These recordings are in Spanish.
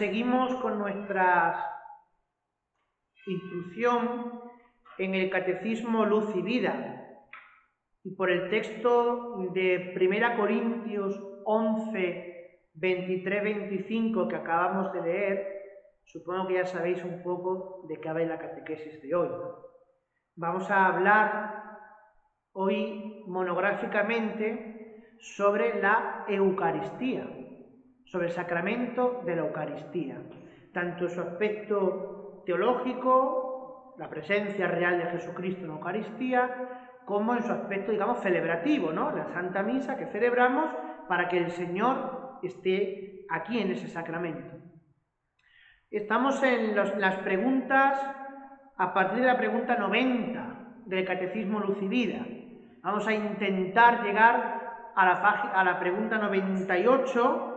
seguimos con nuestra instrucción en el Catecismo Luz y Vida. Y por el texto de 1 Corintios 11, 23-25 que acabamos de leer, supongo que ya sabéis un poco de qué va la catequesis de hoy. Vamos a hablar hoy monográficamente sobre la Eucaristía, sobre el sacramento de la Eucaristía, tanto en su aspecto teológico, la presencia real de Jesucristo en la Eucaristía, como en su aspecto, digamos, celebrativo, ¿no? La Santa Misa que celebramos para que el Señor esté aquí en ese sacramento. Estamos en las preguntas, a partir de la pregunta 90 del Catecismo Luz y Vida. Vamos a intentar llegar a la pregunta 98,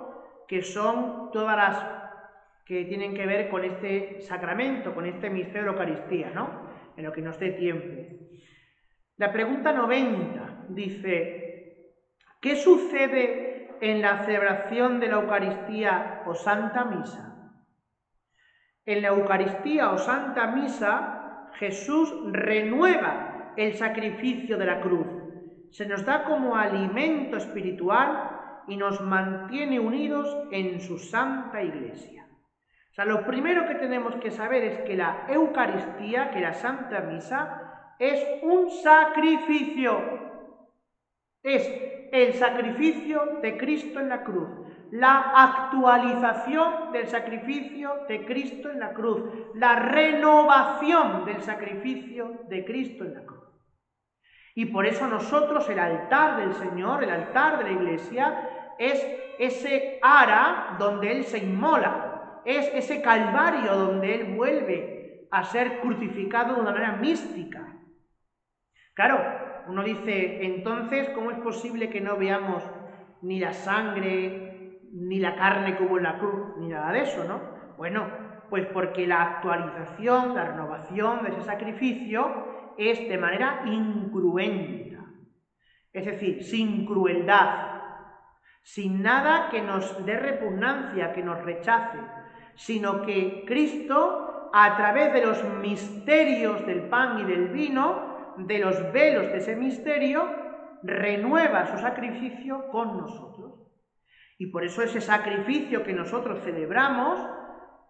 que son todas las que tienen que ver con este sacramento, con este misterio de la Eucaristía, ¿no? En lo que nos dé tiempo. La pregunta 90 dice: ¿qué sucede en la celebración de la Eucaristía o Santa Misa? En la Eucaristía o Santa Misa, Jesús renueva el sacrificio de la cruz. Se nos da como alimento espiritual y nos mantiene unidos en su Santa Iglesia. O sea, lo primero que tenemos que saber es que la Eucaristía, que la Santa Misa, es un sacrificio. Es el sacrificio de Cristo en la cruz, la actualización del sacrificio de Cristo en la cruz, la renovación del sacrificio de Cristo en la cruz. Y por eso nosotros, el altar del Señor, el altar de la Iglesia, es ese ara donde Él se inmola, es ese calvario donde Él vuelve a ser crucificado de una manera mística. Claro, uno dice, entonces, ¿cómo es posible que no veamos ni la sangre, ni la carne como en la cruz, ni nada de eso, ¿no? Bueno, pues porque la actualización, la renovación de ese sacrificio es de manera incruenta. Es decir, sin crueldad, sin nada que nos dé repugnancia, que nos rechace, sino que Cristo, a través de los misterios del pan y del vino, de los velos de ese misterio, renueva su sacrificio con nosotros. Y por eso ese sacrificio que nosotros celebramos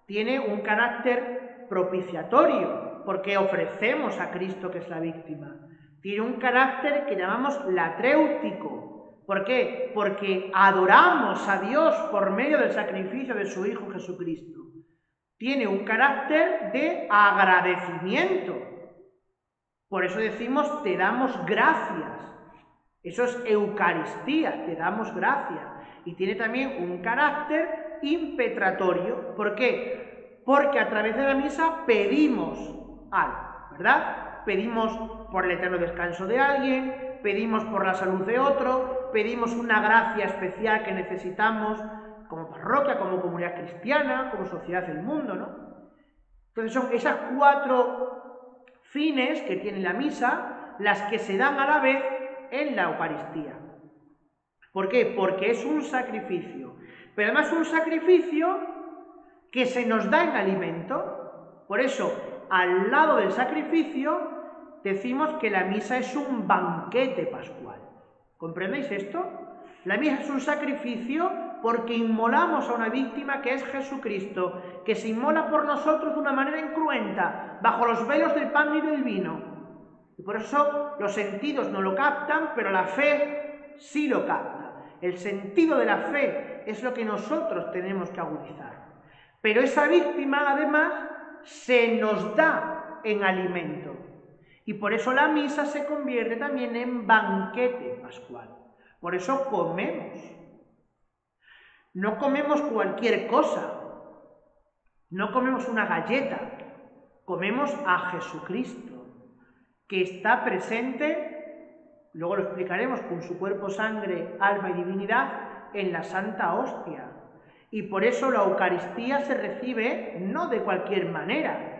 tiene un carácter propiciatorio, porque ofrecemos a Cristo, que es la víctima. Tiene un carácter que llamamos latréutico. ¿Por qué? Porque adoramos a Dios por medio del sacrificio de su Hijo Jesucristo. Tiene un carácter de agradecimiento. Por eso decimos, te damos gracias. Eso es Eucaristía, te damos gracias. Y tiene también un carácter impetratorio. ¿Por qué? Porque a través de la misa pedimos algo, ¿verdad? Pedimos por el eterno descanso de alguien, pedimos por la salud de otro, pedimos una gracia especial que necesitamos como parroquia, como comunidad cristiana, como sociedad del mundo, ¿no? Entonces son esas 4 fines que tiene la misa las que se dan a la vez en la Eucaristía. ¿Por qué? Porque es un sacrificio, pero además un sacrificio que se nos da en alimento. Por eso, al lado del sacrificio, decimos que la misa es un banquete pascual. ¿Comprendéis esto? La misa es un sacrificio porque inmolamos a una víctima que es Jesucristo, que se inmola por nosotros de una manera incruenta, bajo los velos del pan y del vino. Y por eso los sentidos no lo captan, pero la fe sí lo capta. El sentido de la fe es lo que nosotros tenemos que agudizar. Pero esa víctima, además, se nos da en alimento. Y por eso la misa se convierte también en banquete pascual. Por eso comemos. No comemos cualquier cosa. No comemos una galleta. Comemos a Jesucristo, que está presente, luego lo explicaremos, con su cuerpo, sangre, alma y divinidad en la Santa Hostia. Y por eso la Eucaristía se recibe no de cualquier manera,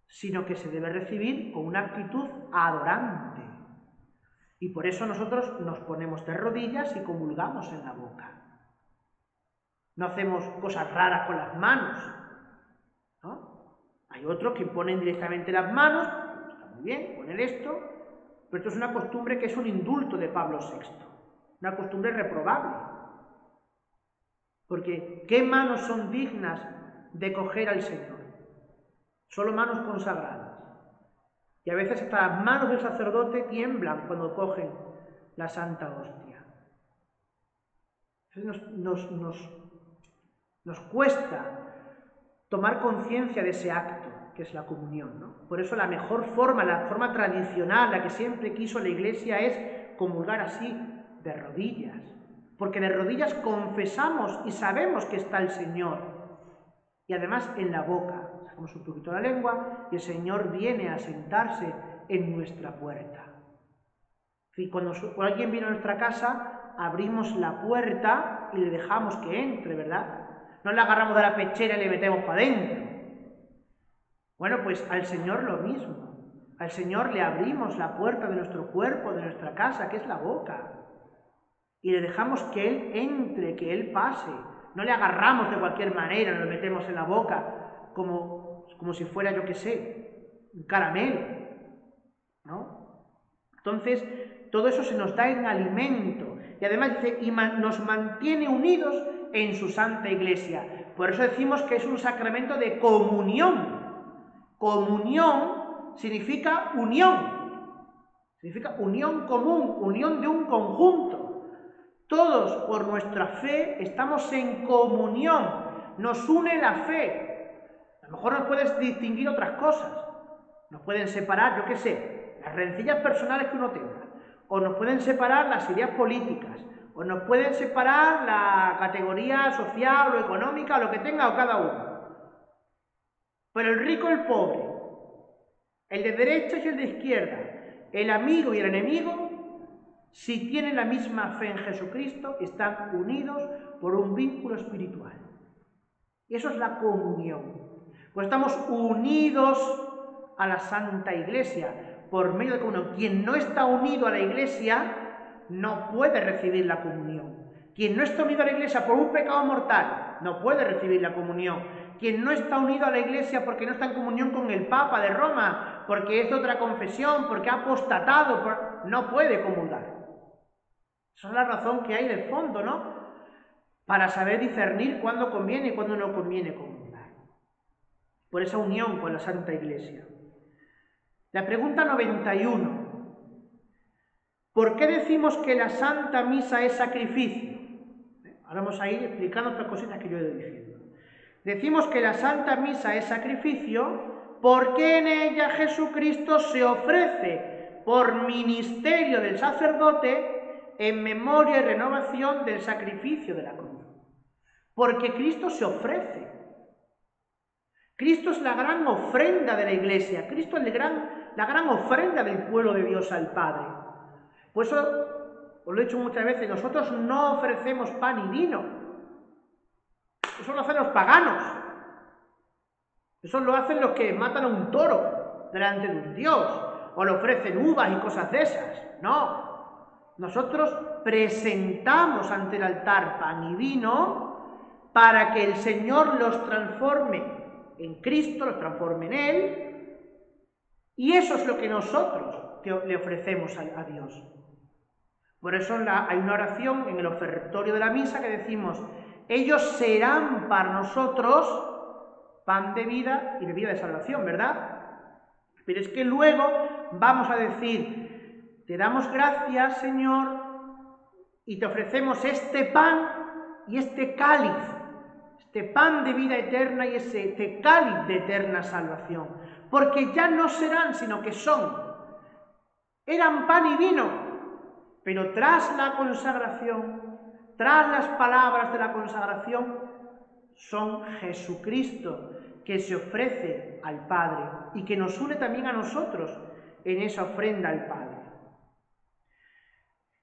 sino que se debe recibir con una actitud adorante. Y por eso nosotros nos ponemos de rodillas y comulgamos en la boca. no hacemos cosas raras con las manos, ¿no? Hay otros que ponen directamente las manos, está muy bien, poner esto, pero esto es una costumbre que es un indulto de Pablo VI, una costumbre reprobable. Porque ¿qué manos son dignas de coger al Señor? Solo manos consagradas. Y a veces hasta las manos del sacerdote tiemblan cuando cogen la Santa Hostia. Nos cuesta tomar conciencia de ese acto, que es la comunión, ¿no? Por eso la mejor forma, la forma tradicional, la que siempre quiso la Iglesia, es comulgar así, de rodillas. Porque de rodillas confesamos y sabemos que está el Señor. Y además en la boca. Sacamos un poquito la lengua y el Señor viene a sentarse en nuestra puerta. Y cuando alguien viene a nuestra casa, abrimos la puerta y le dejamos que entre, ¿verdad? No le agarramos de la pechera y le metemos para adentro. Bueno, pues al Señor lo mismo. Al Señor le abrimos la puerta de nuestro cuerpo, de nuestra casa, que es la boca. Y le dejamos que Él entre, que Él pase. No le agarramos de cualquier manera, nos lo metemos en la boca, como si fuera, yo qué sé, un caramelo, ¿no? Entonces, todo eso se nos da en alimento. Y además dice, y nos mantiene unidos en su Santa Iglesia. Por eso decimos que es un sacramento de comunión. Comunión significa unión. Significa unión común, unión de un conjunto. Todos, por nuestra fe, estamos en comunión. Nos une la fe. A lo mejor nos puedes distinguir otras cosas. Nos pueden separar, yo qué sé, las rencillas personales que uno tenga. O nos pueden separar las ideas políticas. O nos pueden separar la categoría social o económica, o lo que tenga o cada uno. Pero el rico y el pobre, el de derecha y el de izquierda, el amigo y el enemigo, si tienen la misma fe en Jesucristo, están unidos por un vínculo espiritual. Y eso es la comunión. Pues estamos unidos a la Santa Iglesia por medio de comunión. Quien no está unido a la Iglesia no puede recibir la comunión. Quien no está unido a la Iglesia por un pecado mortal no puede recibir la comunión. Quien no está unido a la Iglesia porque no está en comunión con el Papa de Roma, porque es de otra confesión, porque ha apostatado, no puede comulgar. Esa es la razón que hay de fondo, ¿no? Para saber discernir cuándo conviene y cuándo no conviene comulgar. Por esa unión con la Santa Iglesia. La pregunta 91. ¿Por qué decimos que la Santa Misa es sacrificio? Ahora vamos a ir explicando otras cositas que yo he ido diciendo. Decimos que la Santa Misa es sacrificio porque en ella Jesucristo se ofrece por ministerio del sacerdote en memoria y renovación del sacrificio de la cruz. Porque Cristo se ofrece. Cristo es la gran ofrenda de la Iglesia. Cristo es la gran ofrenda del pueblo de Dios al Padre. Por eso, os lo he dicho muchas veces, nosotros no ofrecemos pan y vino. Eso lo hacen los paganos. Eso lo hacen los que matan a un toro delante de un dios. O le ofrecen uvas y cosas de esas. No. Nosotros presentamos ante el altar pan y vino para que el Señor los transforme en Cristo, los transforme en Él, y eso es lo que nosotros le ofrecemos a Dios. Por eso hay una oración en el ofertorio de la misa que decimos, ellos serán para nosotros pan de vida y bebida de salvación, ¿verdad? Pero es que luego vamos a decir, te damos gracias, Señor, y te ofrecemos este pan y este cáliz, este pan de vida eterna y este cáliz de eterna salvación. Porque ya no serán, sino que son. Eran pan y vino, pero tras la consagración, tras las palabras de la consagración, son Jesucristo que se ofrece al Padre y que nos une también a nosotros en esa ofrenda al Padre.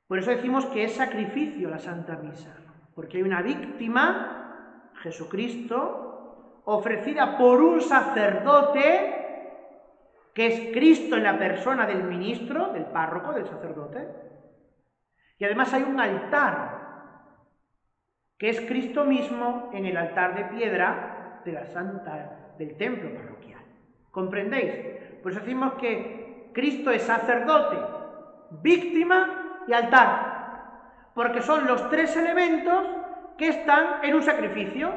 Por eso decimos que es sacrificio la Santa Misa, porque hay una víctima, Jesucristo, ofrecida por un sacerdote, que es Cristo en la persona del ministro, del párroco, del sacerdote, y además hay un altar, que es Cristo mismo en el altar de piedra de la Santa del templo parroquial. ¿Comprendéis? Por eso decimos que Cristo es sacerdote, víctima y altar, porque son los tres elementos que están en un sacrificio.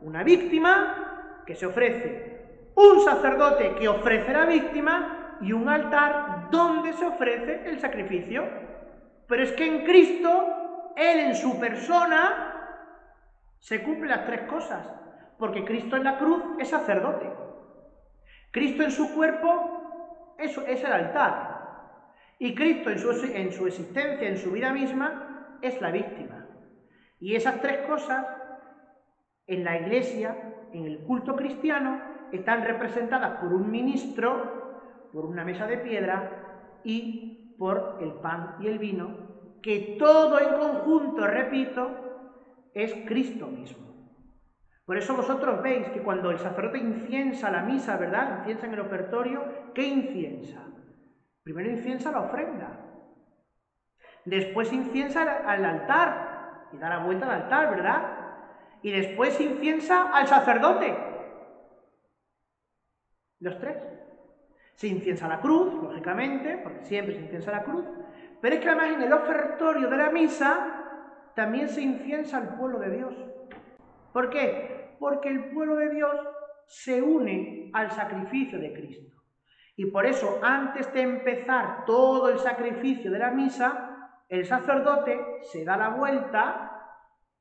Una víctima que se ofrece, un sacerdote que ofrece la víctima y un altar donde se ofrece el sacrificio. Pero es que en Cristo, Él en su persona, se cumplen las tres cosas, porque Cristo en la cruz es sacerdote. Cristo en su cuerpo es el altar. Y Cristo en su existencia, en su vida misma, es la víctima. Y esas tres cosas, en la Iglesia, en el culto cristiano, están representadas por un ministro, por una mesa de piedra y por el pan y el vino, que todo en conjunto, repito, es Cristo mismo. Por eso vosotros veis que cuando el sacerdote inciensa la misa, ¿verdad? Inciensa en el ofertorio, ¿qué inciensa? Primero inciensa la ofrenda. Después inciensa al altar y da la vuelta al altar, ¿verdad? Y después inciensa al sacerdote. Los tres. Se inciensa la cruz, lógicamente, porque siempre se inciensa la cruz, pero es que además en el ofertorio de la misa también se inciensa al pueblo de Dios. ¿Por qué? Porque el pueblo de Dios se une al sacrificio de Cristo. Y por eso, antes de empezar todo el sacrificio de la misa, el sacerdote se da la vuelta,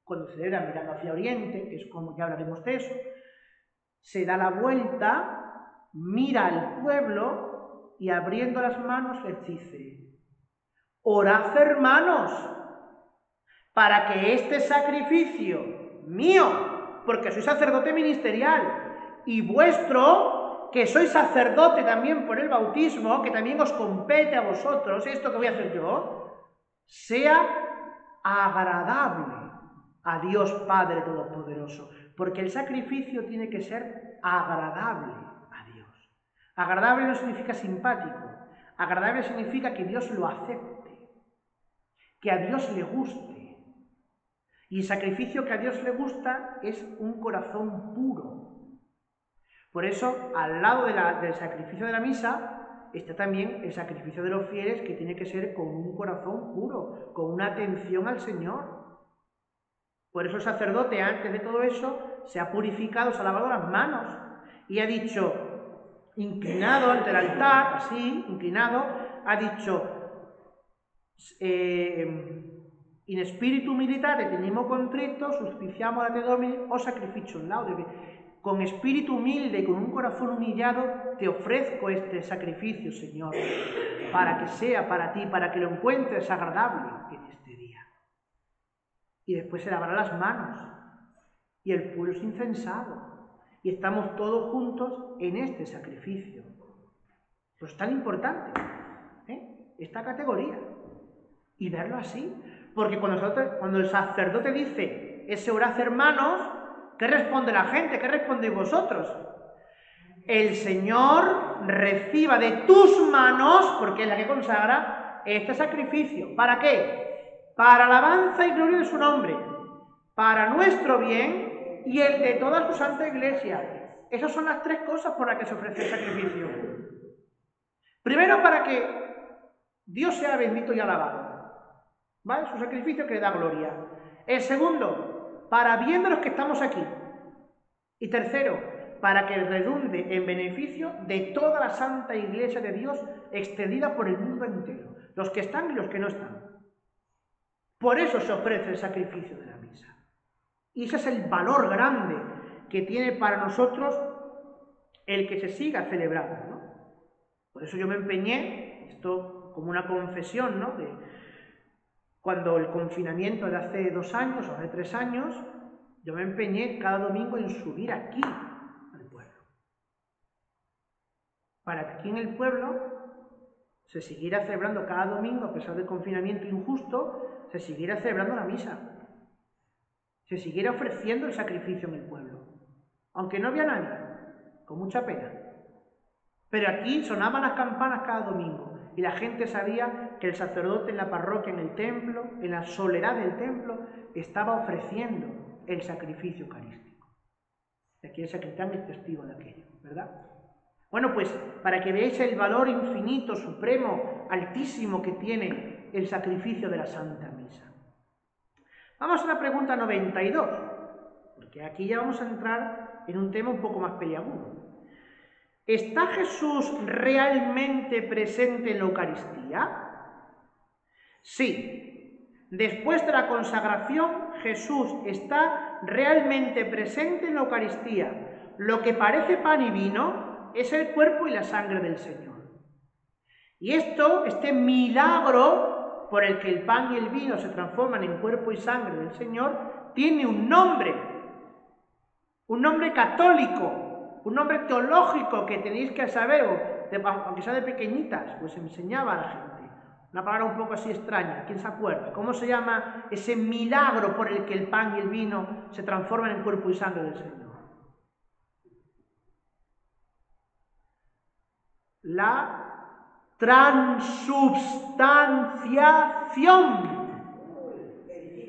cuando celebra mirando hacia Oriente, que es como ya hablaremos de eso, se da la vuelta, mira al pueblo y abriendo las manos les dice: orad, hermanos, para que este sacrificio mío, porque soy sacerdote ministerial, y vuestro, que soy sacerdote también por el bautismo, que también os compete a vosotros, esto que voy a hacer yo, sea agradable a Dios Padre Todopoderoso, porque el sacrificio tiene que ser agradable a Dios. Agradable no significa simpático, agradable significa que Dios lo acepte, que a Dios le guste. Y el sacrificio que a Dios le gusta es un corazón puro. Por eso, al lado del sacrificio de la misa, está también el sacrificio de los fieles, que tiene que ser con un corazón puro, con una atención al Señor. Por eso el sacerdote, antes de todo eso, se ha purificado, se ha lavado las manos y ha dicho, inclinado ante el altar, así, inclinado, ha dicho: in spiritu militate tenimo contrito, suspiciamo a te Domini, o sacrificium laude. Con espíritu humilde y con un corazón humillado te ofrezco este sacrificio, Señor, para que sea para ti, para que lo encuentres agradable en este día. Y después se lavará las manos y el pueblo es incensado y estamos todos juntos en este sacrificio. Pues es tan importante esta categoría y verlo así. Porque cuando el sacerdote dice ese orad, hermanos, ¿qué responde la gente? ¿Qué respondéis vosotros? El Señor reciba de tus manos, porque es la que consagra, este sacrificio. ¿Para qué? Para alabanza y gloria de su nombre, para nuestro bien y el de toda su santa iglesia. Esas son las tres cosas por las que se ofrece el sacrificio. Primero, para que Dios sea bendito y alabado, ¿vale? Su sacrificio que le da gloria. El segundo, para bien de los que estamos aquí. Y tercero, para que redunde en beneficio de toda la santa iglesia de Dios extendida por el mundo entero, los que están y los que no están. Por eso se ofrece el sacrificio de la misa. Y ese es el valor grande que tiene para nosotros el que se siga celebrando, ¿no? Por eso yo me empeñé, esto como una confesión, ¿no?, cuando el confinamiento de hace 2 años o hace 3 años, yo me empeñé cada domingo en subir aquí al pueblo. Para que aquí en el pueblo se siguiera celebrando cada domingo, a pesar del confinamiento injusto, se siguiera celebrando la misa. Se siguiera ofreciendo el sacrificio en el pueblo. Aunque no había nadie, con mucha pena. Pero aquí sonaban las campanas cada domingo. Y la gente sabía que el sacerdote en la parroquia, en el templo, en la soledad del templo, estaba ofreciendo el sacrificio eucarístico. De aquí el sacristán es testigo de aquello, ¿verdad? Bueno, pues para que veáis el valor infinito, supremo, altísimo que tiene el sacrificio de la Santa Misa. Vamos a la pregunta 92, porque aquí ya vamos a entrar en un tema un poco más peliagudo. ¿Está Jesús realmente presente en la Eucaristía? Sí. Después de la consagración, Jesús está realmente presente en la Eucaristía. Lo que parece pan y vino es el cuerpo y la sangre del Señor. Y este milagro por el que el pan y el vino se transforman en cuerpo y sangre del Señor, tiene un nombre católico, un nombre teológico que tenéis que saber, aunque sea de pequeñitas, pues enseñaba a la gente. Una palabra un poco así extraña, ¿quién se acuerda? ¿Cómo se llama ese milagro por el que el pan y el vino se transforman en cuerpo y sangre del Señor? La transubstanciación.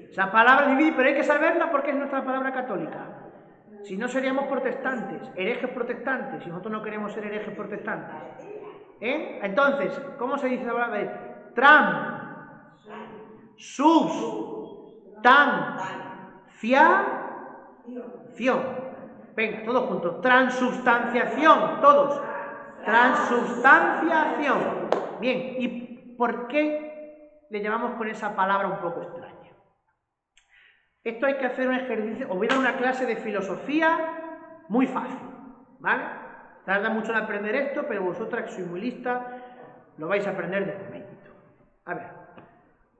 Esa palabra es difícil, pero hay que saberla porque es nuestra palabra católica. Si no, seríamos protestantes, herejes protestantes, y nosotros no queremos ser herejes protestantes. Entonces, ¿cómo se dice la palabra? Transubstanciación. Venga, todos juntos. Transubstanciación, todos. Transubstanciación. Bien, ¿y por qué le llamamos con esa palabra un poco extraña? Esto hay que hacer un ejercicio, os voy a dar una clase de filosofía muy fácil, ¿vale? Tarda mucho en aprender esto, pero vosotras que sois muy listas, lo vais a aprender de momento. A ver,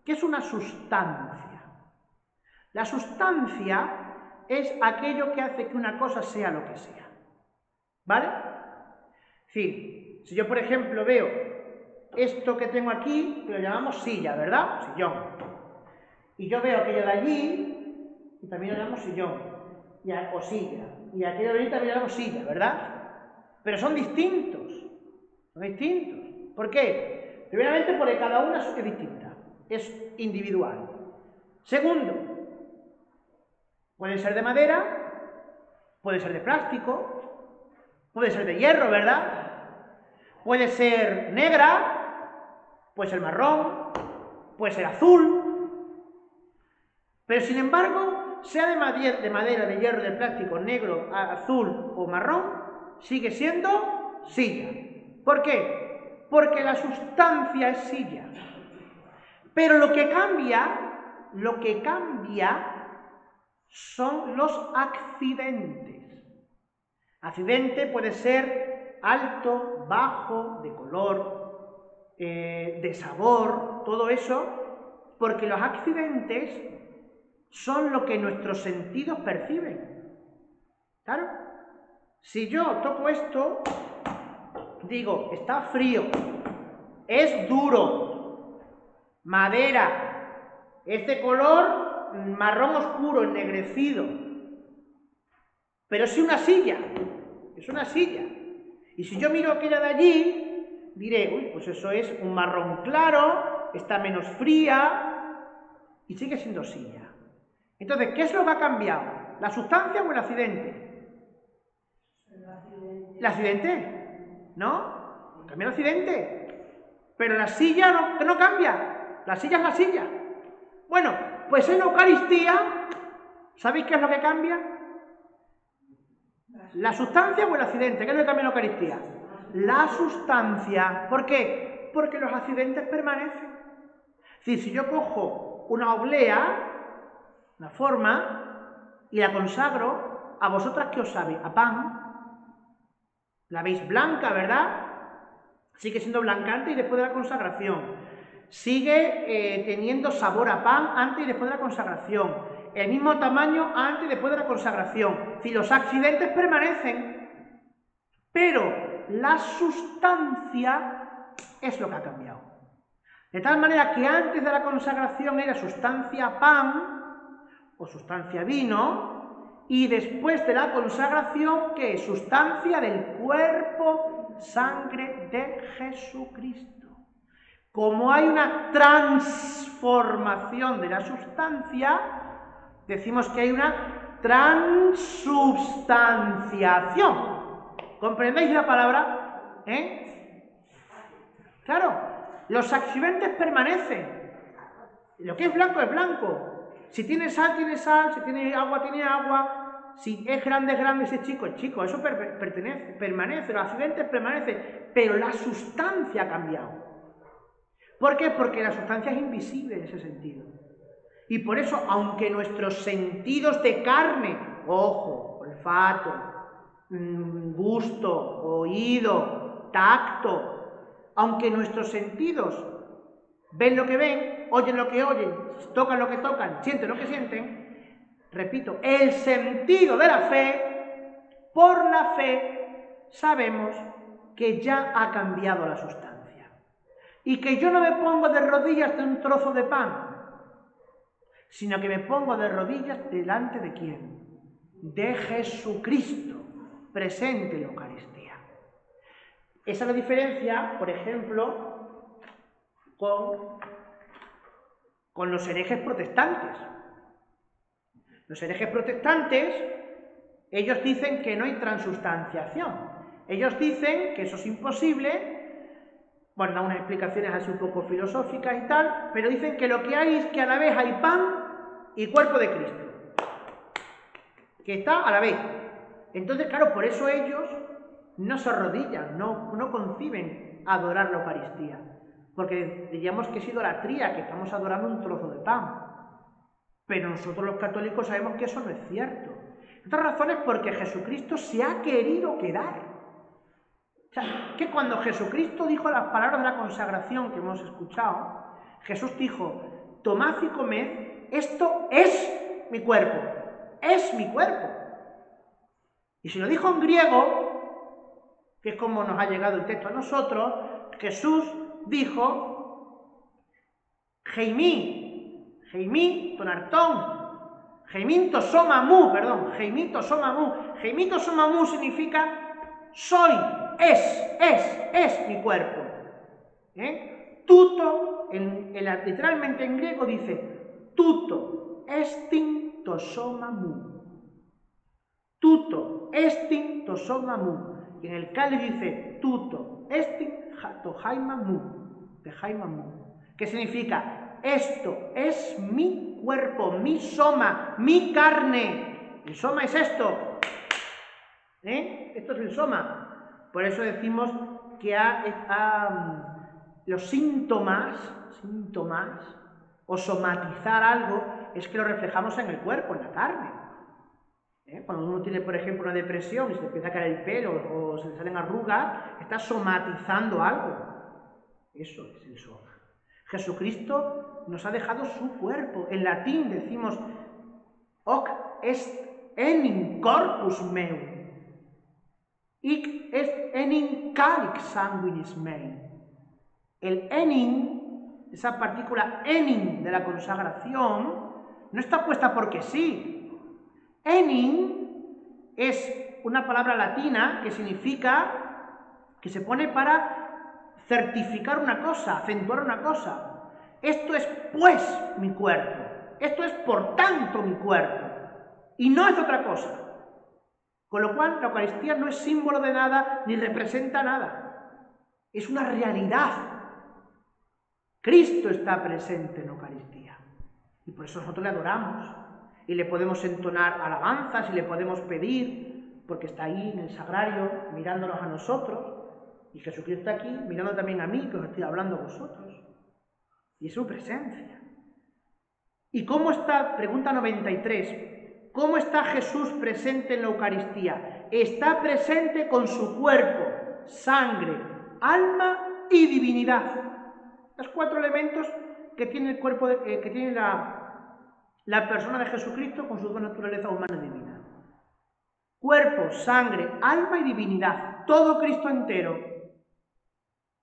¿qué es una sustancia? La sustancia es aquello que hace que una cosa sea lo que sea, ¿vale? Es decir, si yo por ejemplo veo esto que tengo aquí, que lo llamamos silla, ¿verdad? Sillón. Y yo veo aquello de allí, y también lo llamamos sillón, o silla. Y aquello de allí también lo llamamos silla, ¿verdad? Pero son distintos. Son distintos. ¿Por qué? Primeramente porque cada una es distinta. Es individual. Segundo, puede ser de madera, puede ser de plástico, puede ser de hierro, ¿verdad? Puede ser negra, puede ser marrón, puede ser azul. Pero sin embargo, sea de madera, de hierro, de plástico, negro, azul o marrón, sigue siendo silla. ¿Por qué? Porque la sustancia es silla. Pero lo que cambia son los accidentes. Accidente puede ser alto, bajo, de color, de sabor, todo eso, porque los accidentes son lo que nuestros sentidos perciben. ¿Claro? Si yo toco esto, digo, está frío, es duro, madera, es de color marrón oscuro, ennegrecido. Pero es una silla, es una silla. Y si yo miro aquella de allí, diré, uy, pues eso es un marrón claro, está menos fría y sigue siendo silla. Entonces, ¿qué es lo que ha cambiado? ¿La sustancia o el accidente? ¿El accidente? ¿No? Cambia el accidente. Pero la silla no cambia. La silla es la silla. Bueno, pues en la Eucaristía, ¿sabéis qué es lo que cambia? ¿La sustancia o el accidente? ¿Qué es lo que cambia en la Eucaristía? La sustancia. ¿Por qué? Porque los accidentes permanecen. Es decir, si yo cojo una oblea, una forma, y la consagro, ¿a vosotras qué os sabe? A pan. La veis blanca, ¿verdad? Sigue siendo blancante y después de la consagración. Sigue teniendo sabor a pan antes y después de la consagración. El mismo tamaño antes y después de la consagración. Si los accidentes permanecen, pero la sustancia es lo que ha cambiado. De tal manera que antes de la consagración era sustancia pan o sustancia vino, y después de la consagración, ¿qué es? Sustancia del cuerpo, sangre de Jesucristo. Como hay una transformación de la sustancia, decimos que hay una transubstanciación. ¿Comprendéis la palabra? Claro, los accidentes permanecen. Lo que es blanco es blanco. Si tiene sal, tiene sal. Si tiene agua, tiene agua. Si es grande, si es chico, es chico. Eso permanece. Los accidentes permanecen. Pero la sustancia ha cambiado. ¿Por qué? Porque la sustancia es invisible en ese sentido. Y por eso, aunque nuestros sentidos de carne, ojo, olfato, gusto, oído, tacto, aunque nuestros sentidos ven lo que ven, oyen lo que oyen, tocan lo que tocan, sienten lo que sienten, repito, el sentido de la fe, por la fe, sabemos que ya ha cambiado la sustancia. Y que yo no me pongo de rodillas de un trozo de pan, sino que me pongo de rodillas delante de ¿quién? De Jesucristo, presente en la Eucaristía. Esa es la diferencia, por ejemplo, con los herejes protestantes. Los herejes protestantes, ellos dicen que no hay transubstanciación. Ellos dicen que eso es imposible. Bueno, dan unas explicaciones así un poco filosóficas y tal, pero dicen que lo que hay es que a la vez hay pan y cuerpo de Cristo. Que está a la vez. Entonces, claro, por eso ellos no se arrodillan, no conciben adorar la Eucaristía. Porque diríamos que es idolatría, que estamos adorando un trozo de pan. Pero nosotros los católicos sabemos que eso no es cierto. Otra razón es porque Jesucristo se ha querido quedar. O sea, que cuando Jesucristo dijo las palabras de la consagración que hemos escuchado, Jesús dijo, tomad y comed, esto es mi cuerpo, es mi cuerpo. Y si lo dijo en griego, que es como nos ha llegado el texto a nosotros, Jesús dijo, heimí, tonartón, heimito somamu, heimito somamu significa soy, es mi cuerpo. Tuto, literalmente en griego dice, tuto estin to somamu. Tuto estin to somamu. Y en el Cali dice, tuto estin to haimamu. ¿Qué significa? Esto es mi cuerpo, mi soma, mi carne. El soma es esto. Esto es el soma. Por eso decimos que los síntomas o somatizar algo es que lo reflejamos en el cuerpo, en la carne. Cuando uno tiene, por ejemplo, una depresión y se le empieza a caer el pelo o se le salen arrugas, está somatizando algo. Eso es el soma. Jesucristo nos ha dejado su cuerpo. En latín decimos hoc est enim corpus meum. Hic est enim calix sanguinis mei. El enim, esa partícula enim de la consagración, no está puesta porque sí. Enim es una palabra latina que significa, que se pone para certificar una cosa, acentuar una cosa. Esto es pues mi cuerpo. Esto es por tanto mi cuerpo. Y no es otra cosa. Con lo cual, la Eucaristía no es símbolo de nada, ni representa nada. Es una realidad. Cristo está presente en la Eucaristía. Y por eso nosotros le adoramos. Y le podemos entonar alabanzas y le podemos pedir, porque está ahí en el sagrario, mirándonos a nosotros. Y Jesucristo está aquí, mirando también a mí, que os estoy hablando a vosotros. Y es su presencia. ¿Y cómo está? Pregunta 93. ¿Cómo está Jesús presente en la Eucaristía? Está presente con su cuerpo, sangre, alma y divinidad. Los 4 elementos que tiene el cuerpo, que tiene la persona de Jesucristo con su naturaleza humana y divina. Cuerpo, sangre, alma y divinidad. Todo Cristo entero.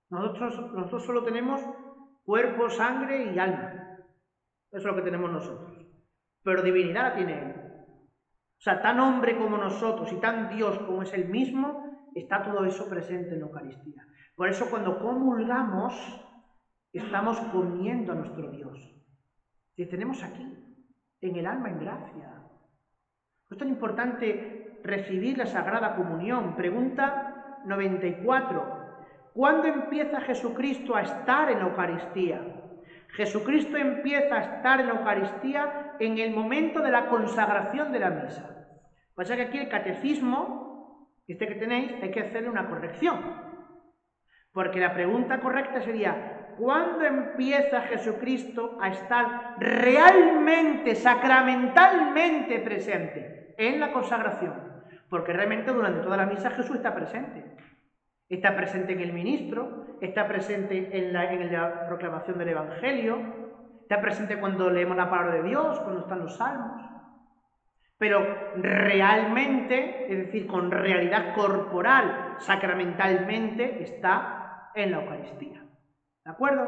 Nosotros solo tenemos cuerpo, sangre y alma. Eso es lo que tenemos nosotros. Pero divinidad la tiene Él. O sea, tan hombre como nosotros y tan Dios como es Él mismo, está todo eso presente en la Eucaristía. Por eso cuando comulgamos, estamos comiendo a nuestro Dios. Y tenemos aquí. en el alma en gracia. Es tan importante recibir la Sagrada Comunión. Pregunta 94. ¿Cuándo empieza Jesucristo a estar en la Eucaristía? Jesucristo empieza a estar en la Eucaristía en el momento de la consagración de la misa. Pasa que aquí el catecismo, que tenéis, hay que hacerle una corrección. Porque la pregunta correcta sería: ¿cuándo empieza Jesucristo a estar realmente, sacramentalmente presente? En la consagración. Porque realmente durante toda la misa Jesús está presente. Está presente en el ministro, está presente en la proclamación del Evangelio, está presente cuando leemos la palabra de Dios, cuando están los salmos. Pero realmente, es decir, con realidad corporal, sacramentalmente, está en la Eucaristía. ¿De acuerdo?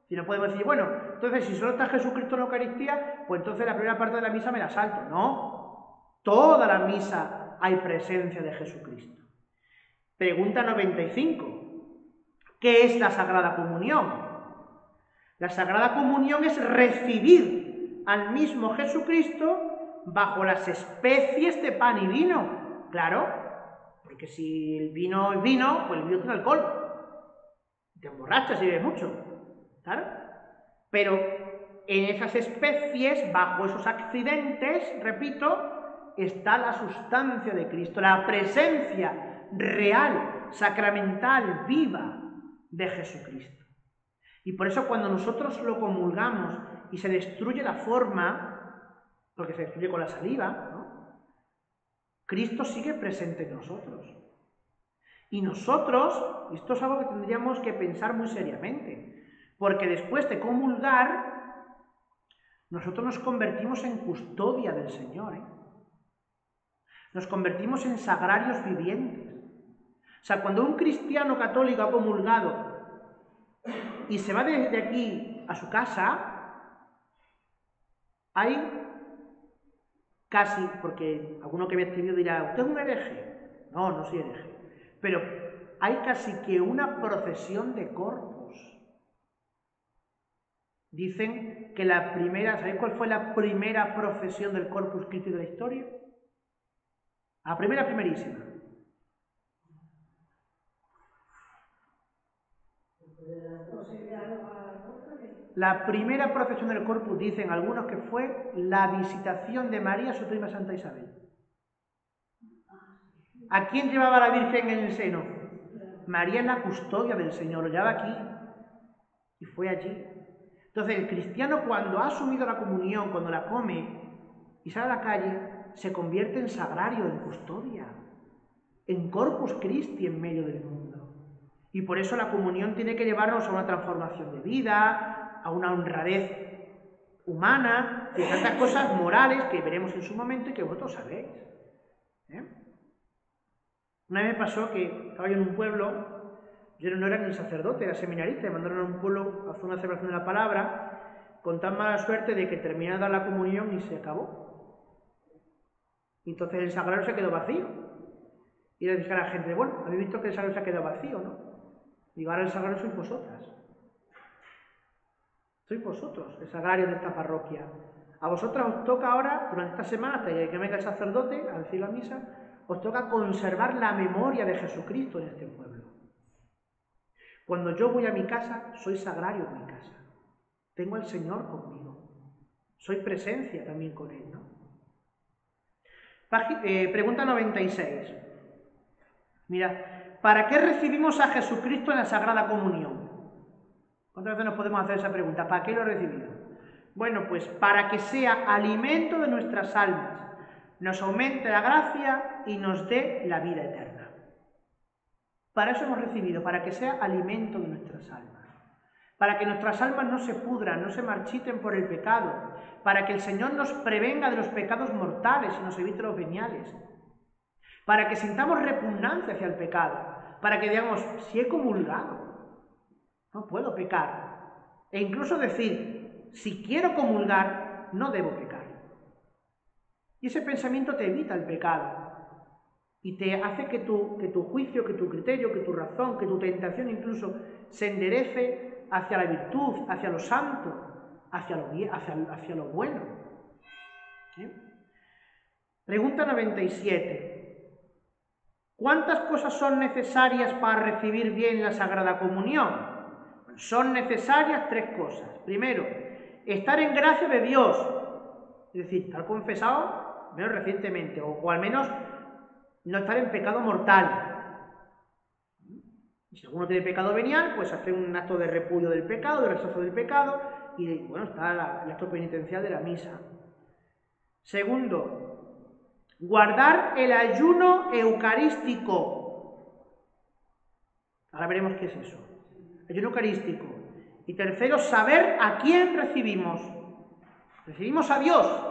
Si no podemos decir, bueno, entonces si solo está Jesucristo en la Eucaristía, pues entonces la primera parte de la misa me la salto. No, toda la misa hay presencia de Jesucristo. Pregunta 95. ¿Qué es la Sagrada Comunión? La Sagrada Comunión es recibir al mismo Jesucristo bajo las especies de pan y vino. Claro, porque si el vino es vino, pues el vino tiene alcohol. Te emborrachas y bebes mucho. Claro. Pero en esas especies, bajo esos accidentes, repito, está la sustancia de Cristo, la presencia real, sacramental, viva de Jesucristo. Y por eso cuando nosotros lo comulgamos y se destruye la forma, porque se destruye con la saliva, ¿no? Cristo sigue presente en nosotros. Y nosotros, esto es algo que tendríamos que pensar muy seriamente, porque después de comulgar, nosotros nos convertimos en custodia del Señor, Nos convertimos en sagrarios vivientes. O sea, cuando un cristiano católico ha comulgado y se va desde aquí a su casa, hay casi, porque alguno que me ha escrito dirá, ¿usted es un hereje? No, no soy hereje. Pero hay casi que una procesión de corpus. Dicen que la primera, ¿sabéis cuál fue la primera procesión del Corpus Christi de la historia? La primerísima. La primera procesión del Corpus, dicen algunos, que fue la visitación de María a su prima Santa Isabel. ¿A quién llevaba la Virgen en el seno? María es la custodia del Señor, lo llevaba aquí y fue allí. Entonces el cristiano, cuando ha asumido la comunión, cuando la come y sale a la calle, se convierte en sagrario, en custodia, en Corpus Christi en medio del mundo. Y por eso la comunión tiene que llevarnos a una transformación de vida, a una honradez humana, y tantas cosas morales que veremos en su momento y que vosotros sabéis. Una vez me pasó que estaba yo en un pueblo, yo no era ni sacerdote, era seminarista, me mandaron a un pueblo a hacer una celebración de la palabra, con tan mala suerte de que terminé de dar la comunión y se acabó. Y entonces el sagrario se quedó vacío. Y le dije a la gente, bueno, habéis visto que el sagrario se ha quedado vacío, ¿no? Digo, ahora el sagrario sois vosotras. Sois vosotros, el sagrario de esta parroquia. A vosotras os toca ahora, durante esta semana, hasta que venga el sacerdote a decir la misa, os toca conservar la memoria de Jesucristo en este pueblo. Cuando yo voy a mi casa, soy sagrario en mi casa. Tengo al Señor conmigo. Soy presencia también con Él, ¿no? Pregunta 96. Mira, ¿para qué recibimos a Jesucristo en la Sagrada Comunión? ¿Cuántas veces nos podemos hacer esa pregunta? ¿Para qué lo he recibido? Bueno, pues para que sea alimento de nuestras almas, nos aumente la gracia y nos dé la vida eterna. Para eso hemos recibido, para que sea alimento de nuestras almas. Para que nuestras almas no se pudran, no se marchiten por el pecado. Para que el Señor nos prevenga de los pecados mortales y nos evite los veniales. Para que sintamos repugnancia hacia el pecado. Para que digamos, si he comulgado, no puedo pecar. E incluso decir, si quiero comulgar, no debo pecar. Y ese pensamiento te evita el pecado. Y te hace que tu juicio, que tu criterio, que tu razón, que tu tentación incluso se enderece hacia la virtud, hacia lo santo, hacia lo bueno. Pregunta 97. ¿Cuántas cosas son necesarias para recibir bien la Sagrada Comunión? Son necesarias 3 cosas. Primero, estar en gracia de Dios, es decir, estar confesado menos recientemente, o al menos no estar en pecado mortal. Si alguno tiene pecado venial, pues hacer un acto de repudio del pecado, de rechazo del pecado, y bueno, está el acto penitencial de la misa. Segundo, guardar el ayuno eucarístico. Ahora veremos qué es eso. Ayuno eucarístico. Y tercero, saber a quién recibimos. Recibimos a Dios,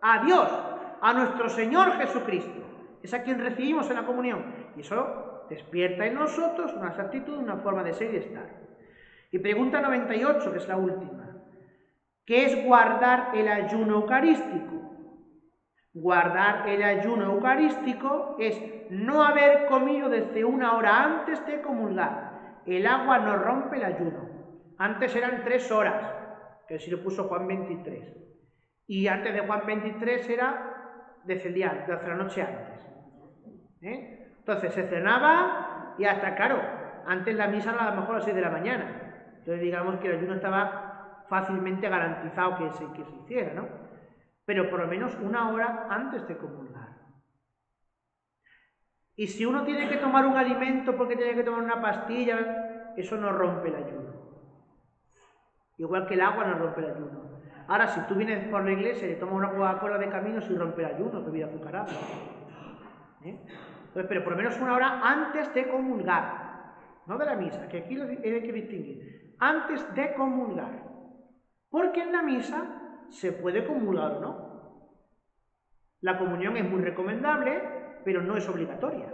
a nuestro Señor Jesucristo. Es a quien recibimos en la comunión. Y eso despierta en nosotros una actitud, una forma de ser y de estar. Y pregunta 98, que es la última. ¿Qué es guardar el ayuno eucarístico? Guardar el ayuno eucarístico es no haber comido desde 1 hora antes de comulgar. El agua no rompe el ayuno. Antes eran 3 horas, que así lo puso Juan 23. Y antes de Juan 23 era desde el día, desde la noche antes. Entonces se cenaba y hasta, claro, antes la misa era a lo mejor a las 6 de la mañana. Entonces digamos que el ayuno estaba fácilmente garantizado que se hiciera, ¿no? Pero por lo menos 1 hora antes de comulgar. Y si uno tiene que tomar un alimento porque tiene que tomar una pastilla, eso no rompe el ayuno. Igual que el agua no rompe el ayuno. Ahora, si tú vienes por la iglesia y le tomas una Coca-Cola de camino, sí rompe el ayuno, bebida azucarada. Entonces, pero por lo menos 1 hora antes de comulgar, no de la misa, que aquí hay que distinguir, antes de comulgar, porque en la misa se puede comulgar o no. La comunión es muy recomendable, pero no es obligatoria.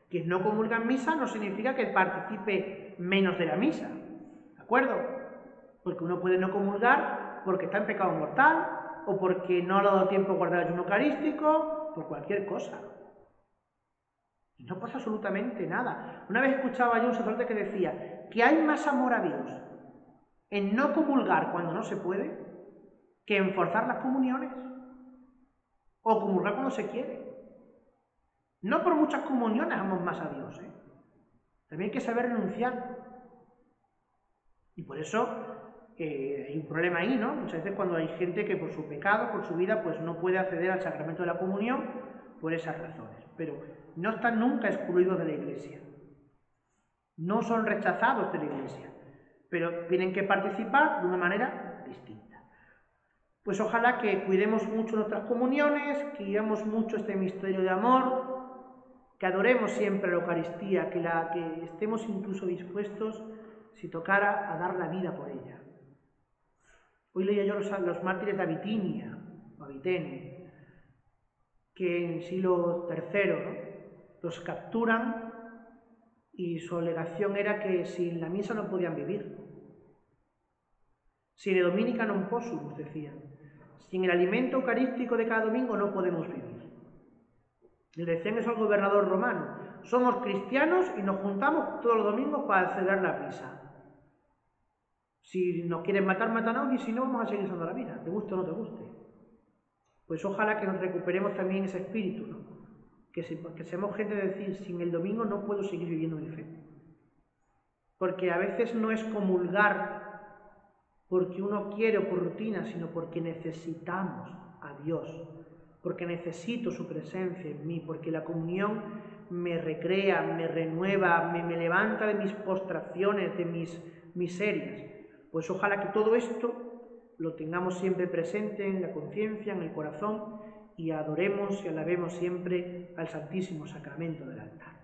Quien no comulga en misa no significa que participe menos de la misa, ¿de acuerdo? Porque uno puede no comulgar porque está en pecado mortal, o porque no ha dado tiempo a guardar el ayuno eucarístico, por cualquier cosa. Y no pasa absolutamente nada. Una vez escuchaba yo un sacerdote que decía que hay más amor a Dios en no comulgar cuando no se puede que en forzar las comuniones o comulgar cuando se quiere. No por muchas comuniones amamos más a Dios, También hay que saber renunciar. Y por eso hay un problema ahí, ¿no? Muchas veces cuando hay gente que por su pecado, por su vida, pues no puede acceder al sacramento de la comunión por esas razones. Pero no están nunca excluidos de la Iglesia. No son rechazados de la Iglesia, pero tienen que participar de una manera distinta. Pues ojalá que cuidemos mucho nuestras comuniones, que vivamos mucho este misterio de amor, que adoremos siempre la Eucaristía, que estemos incluso dispuestos, si tocara, a dar la vida por ella. Hoy leía yo los mártires de Abitinia, o Abitene, que en el siglo III, ¿no?, los capturan y su alegación era que sin la misa no podían vivir. Sine dominica non possumus, decían. Sin el alimento eucarístico de cada domingo no podemos vivir. Le decían eso al gobernador romano. Somos cristianos y nos juntamos todos los domingos para celebrar la misa. Si nos quieren matar, mátanos, y si no, vamos a seguir usando la vida, te guste o no te guste. Pues ojalá que nos recuperemos también ese espíritu, ¿no? Que seamos gente de decir, sin el domingo no puedo seguir viviendo mi fe. Porque a veces no es comulgar porque uno quiere o por rutina, sino porque necesitamos a Dios, porque necesito su presencia en mí, porque la comunión me recrea, me renueva, me levanta de mis postraciones, de mis miserias. Pues ojalá que todo esto lo tengamos siempre presente en la conciencia, en el corazón, y adoremos y alabemos siempre al Santísimo Sacramento del altar.